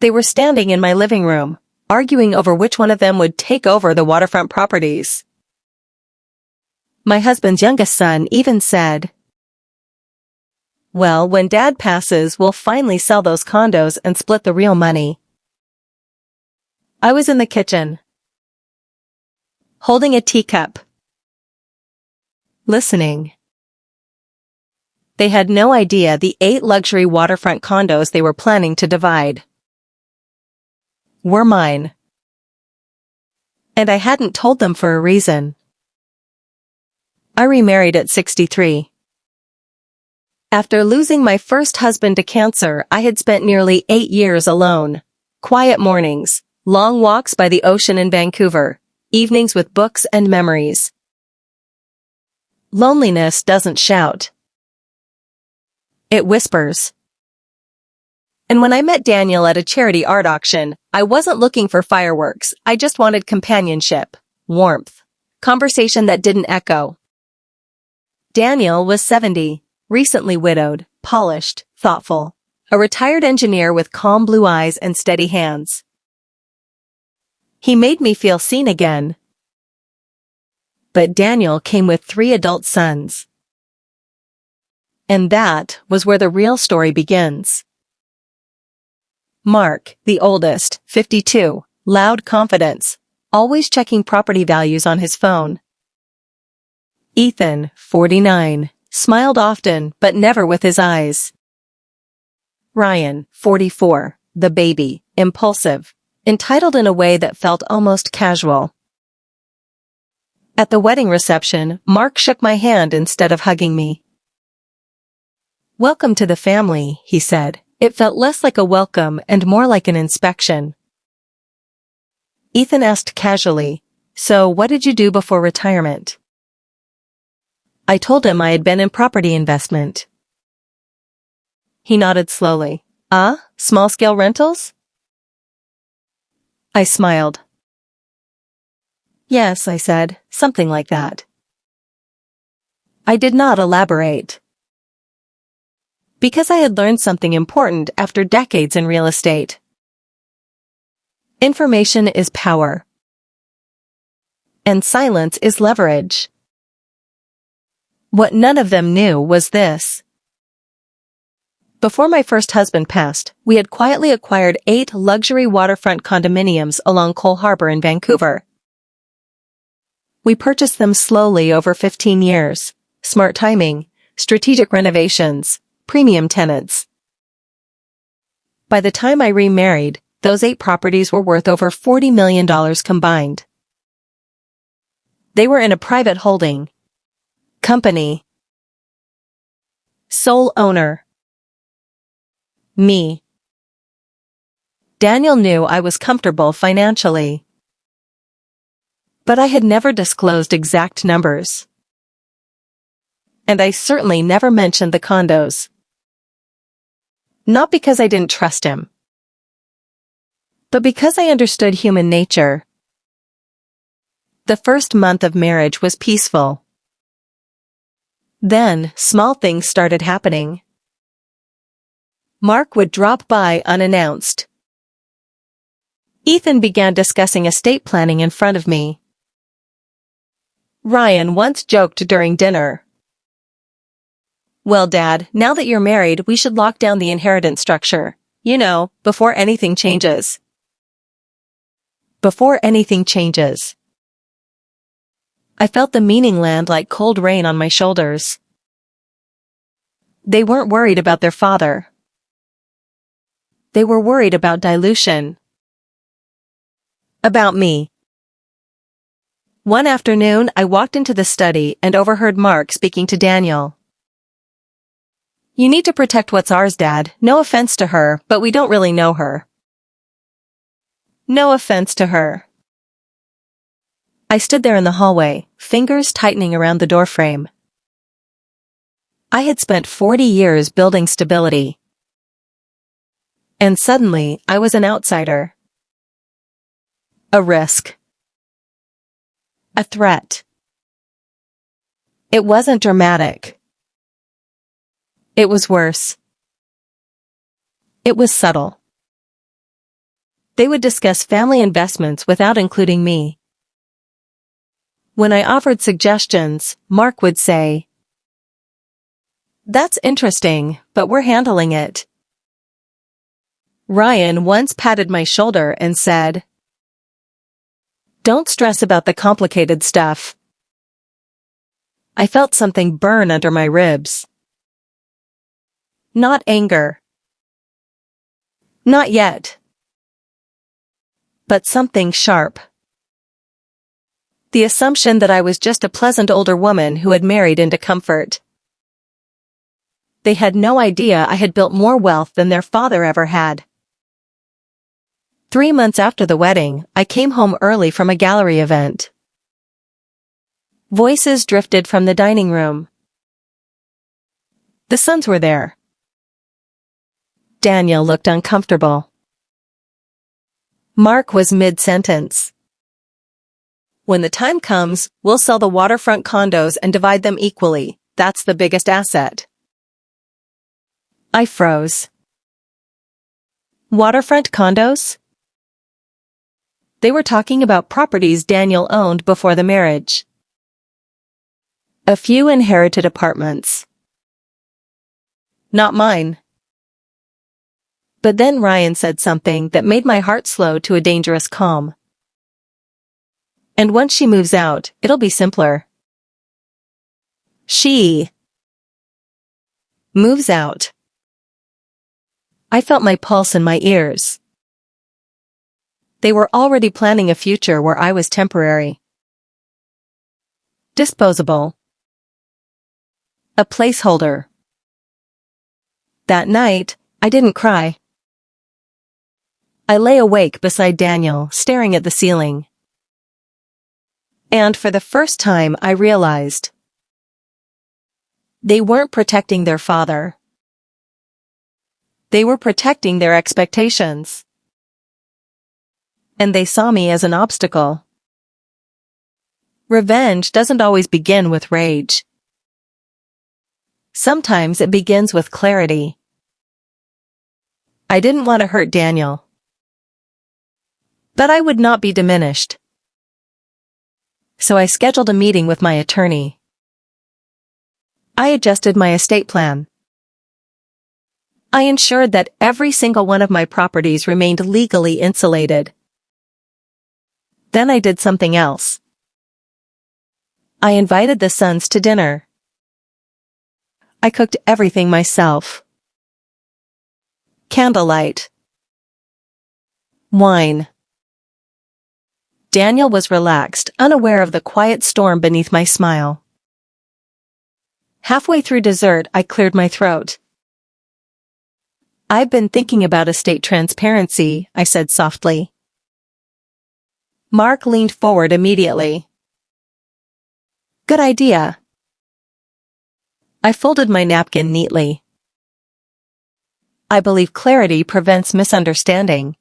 They were standing in my living room, arguing over which one of them would take over the waterfront properties. My husband's youngest son even said, "Well, when Dad passes, we'll finally sell those condos and split the real money." I was in the kitchen, holding a teacup, listening. They had no idea the 8 luxury waterfront condos they were planning to divide were mine. And I hadn't told them for a reason. I remarried at 63. After losing my first husband to cancer, I had spent nearly 8 years alone. Quiet mornings, long walks by the ocean in Vancouver, evenings with books and memories. Loneliness doesn't shout. It whispers. And when I met Daniel at a charity art auction, I wasn't looking for fireworks. I just wanted companionship, warmth, conversation that didn't echo. Daniel was 70, recently widowed, polished, thoughtful, a retired engineer with calm blue eyes and steady hands. He made me feel seen again. But Daniel came with 3 adult sons. And that was where the real story begins. Mark, the oldest, 52, loud confidence, always checking property values on his phone. Ethan, 49, smiled often but never with his eyes. Ryan, 44, the baby, impulsive, entitled in a way that felt almost casual. At the wedding reception, Mark shook my hand instead of hugging me. "Welcome to the family," he said. It felt less like a welcome and more like an inspection. Ethan asked casually, "So what did you do before retirement?" I told him I had been in property investment. He nodded slowly. Small-scale rentals?" I smiled. "Yes," I said, "something like that." I did not elaborate. Because I had learned something important after decades in real estate. Information is power. And silence is leverage. What none of them knew was this. Before my first husband passed, we had quietly acquired 8 luxury waterfront condominiums along Cole Harbour in Vancouver. We purchased them slowly over 15 years. Smart timing, strategic renovations, premium tenants. By the time I remarried, those 8 properties were worth over $40 million combined. They were in a private holding company. Sole owner. Me. Daniel knew I was comfortable financially. But I had never disclosed exact numbers. And I certainly never mentioned the condos. Not because I didn't trust him, but because I understood human nature. The first month of marriage was peaceful. Then, small things started happening. Mark would drop by unannounced. Ethan began discussing estate planning in front of me. Ryan once joked during dinner, "Well, Dad, now that you're married, we should lock down the inheritance structure. You know, before anything changes." Before anything changes. I felt the meaning land like cold rain on my shoulders. They weren't worried about their father. They were worried about dilution. About me. One afternoon, I walked into the study and overheard Mark speaking to Daniel. "You need to protect what's ours, Dad. No offense to her, but we don't really know her." No offense to her. I stood there in the hallway, fingers tightening around the doorframe. I had spent 40 years building stability. And suddenly, I was an outsider. A risk. A threat. It wasn't dramatic. It was worse. It was subtle. They would discuss family investments without including me. When I offered suggestions, Mark would say, "That's interesting, but we're handling it." Ryan once patted my shoulder and said, "Don't stress about the complicated stuff." I felt something burn under my ribs. Not anger. Not yet. But something sharp. The assumption that I was just a pleasant older woman who had married into comfort. They had no idea I had built more wealth than their father ever had. 3 months after the wedding, I came home early from a gallery event. Voices drifted from the dining room. The sons were there. Daniel looked uncomfortable. Mark was mid-sentence. "When the time comes, we'll sell the waterfront condos and divide them equally. That's the biggest asset." I froze. Waterfront condos? They were talking about properties Daniel owned before the marriage. A few inherited apartments. Not mine. But then Ryan said something that made my heart slow to a dangerous calm. "And once she moves out, it'll be simpler." She moves out. I felt my pulse in my ears. They were already planning a future where I was temporary. Disposable. A placeholder. That night, I didn't cry. I lay awake beside Daniel, staring at the ceiling. And for the first time, I realized they weren't protecting their father. They were protecting their expectations. And they saw me as an obstacle. Revenge doesn't always begin with rage. Sometimes it begins with clarity. I didn't want to hurt Daniel. But I would not be diminished. So I scheduled a meeting with my attorney. I adjusted my estate plan. I ensured that every single one of my properties remained legally insulated. Then I did something else. I invited the sons to dinner. I cooked everything myself. Candlelight. Wine. Daniel was relaxed, unaware of the quiet storm beneath my smile. Halfway through dessert, I cleared my throat. "I've been thinking about estate transparency," I said softly. Mark leaned forward immediately. "Good idea." I folded my napkin neatly. "I believe clarity prevents misunderstanding."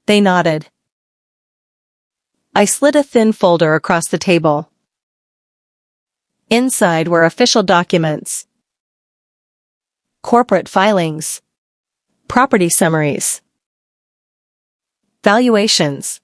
They nodded. I slid a thin folder across the table. Inside were official documents. Corporate filings. Property summaries. Valuations.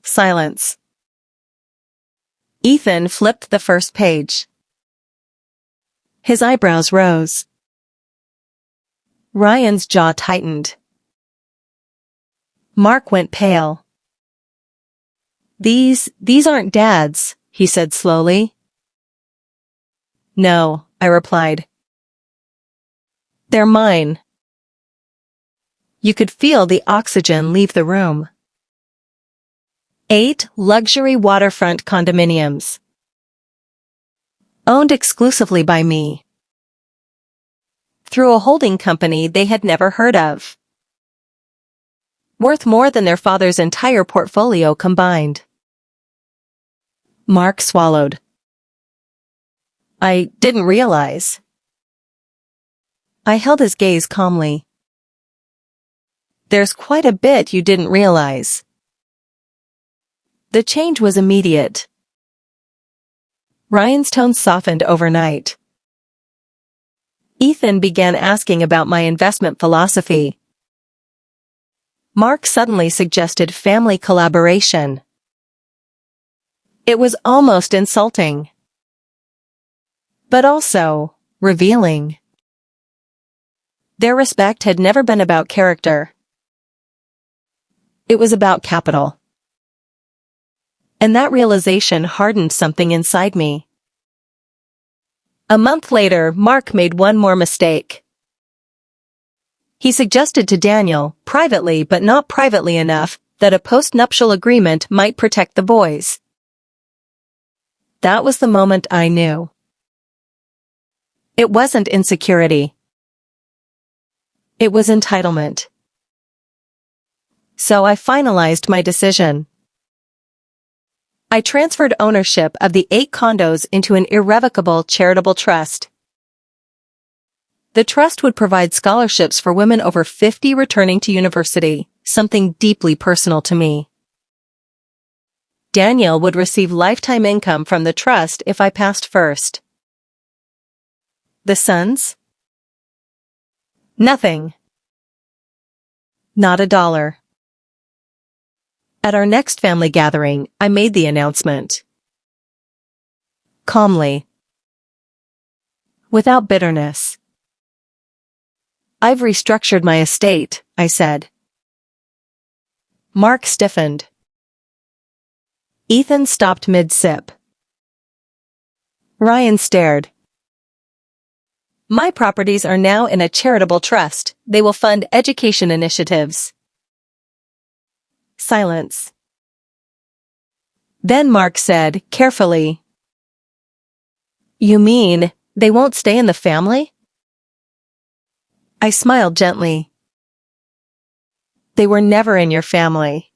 Silence. Ethan flipped the first page. His eyebrows rose. Ryan's jaw tightened. Mark went pale. These aren't Dad's," he said slowly. "No," I replied. "They're mine." You could feel the oxygen leave the room. 8 luxury waterfront condominiums. Owned exclusively by me. Through a holding company they had never heard of. Worth more than their father's entire portfolio combined. Mark swallowed. "I didn't realize." I held his gaze calmly. "There's quite a bit you didn't realize." The change was immediate. Ryan's tone softened overnight. Ethan began asking about my investment philosophy. Mark suddenly suggested family collaboration. It was almost insulting, but also revealing. Their respect had never been about character. It was about capital. And that realization hardened something inside me. A month later, Mark made one more mistake. He suggested to Daniel, privately but not privately enough, that a post-nuptial agreement might protect the boys. That was the moment I knew. It wasn't insecurity. It was entitlement. So I finalized my decision. I transferred ownership of the 8 condos into an irrevocable charitable trust. The trust would provide scholarships for women over 50 returning to university, something deeply personal to me. Daniel would receive lifetime income from the trust if I passed first. The sons? Nothing. Not a dollar. At our next family gathering, I made the announcement. Calmly. Without bitterness. I've restructured my estate, I said. Mark stiffened. Ethan stopped mid-sip. Ryan stared. My properties are now in a charitable trust. They will fund education initiatives. Silence. Then Mark said, carefully, "You mean, they won't stay in the family?" I smiled gently. They were never in your family.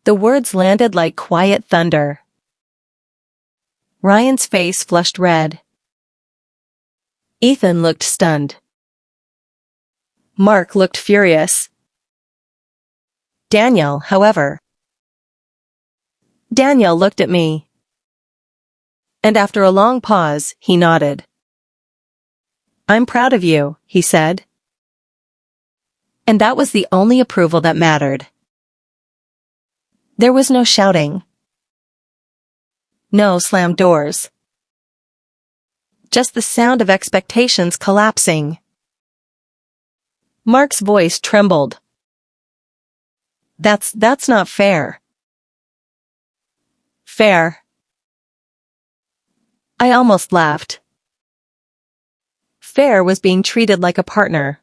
The words landed like quiet thunder. Ryan's face flushed red. Ethan looked stunned. Mark looked furious. Daniel, however. Daniel looked at me. And after a long pause, he nodded. "I'm proud of you," he said. And that was the only approval that mattered. There was no shouting. No slammed doors. Just the sound of expectations collapsing. Mark's voice trembled. That's not fair." Fair. I almost laughed. Fair was being treated like a partner.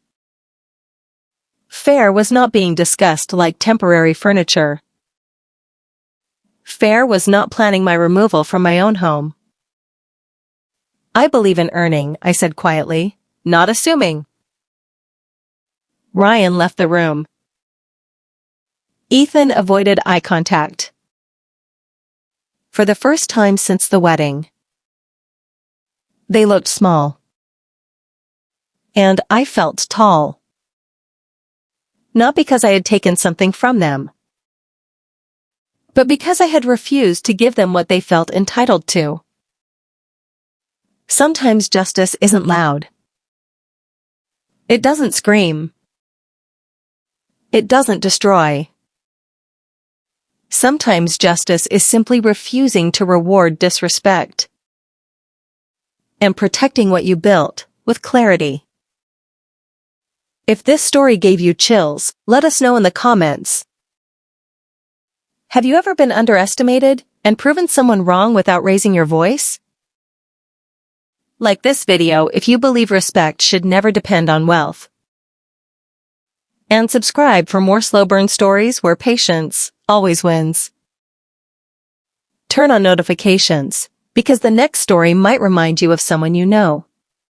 Fair was not being discussed like temporary furniture. Fair was not planning my removal from my own home. I believe in earning, I said quietly, not assuming. Ryan left the room. Ethan avoided eye contact. For the first time since the wedding. They looked small. And I felt tall. Not because I had taken something from them, but because I had refused to give them what they felt entitled to. Sometimes justice isn't loud. It doesn't scream. It doesn't destroy. Sometimes justice is simply refusing to reward disrespect and protecting what you built with clarity. If this story gave you chills, let us know in the comments. Have you ever been underestimated and proven someone wrong without raising your voice? Like this video if you believe respect should never depend on wealth. And subscribe for more slow burn stories where patience always wins. Turn on notifications, because the next story might remind you of someone you know.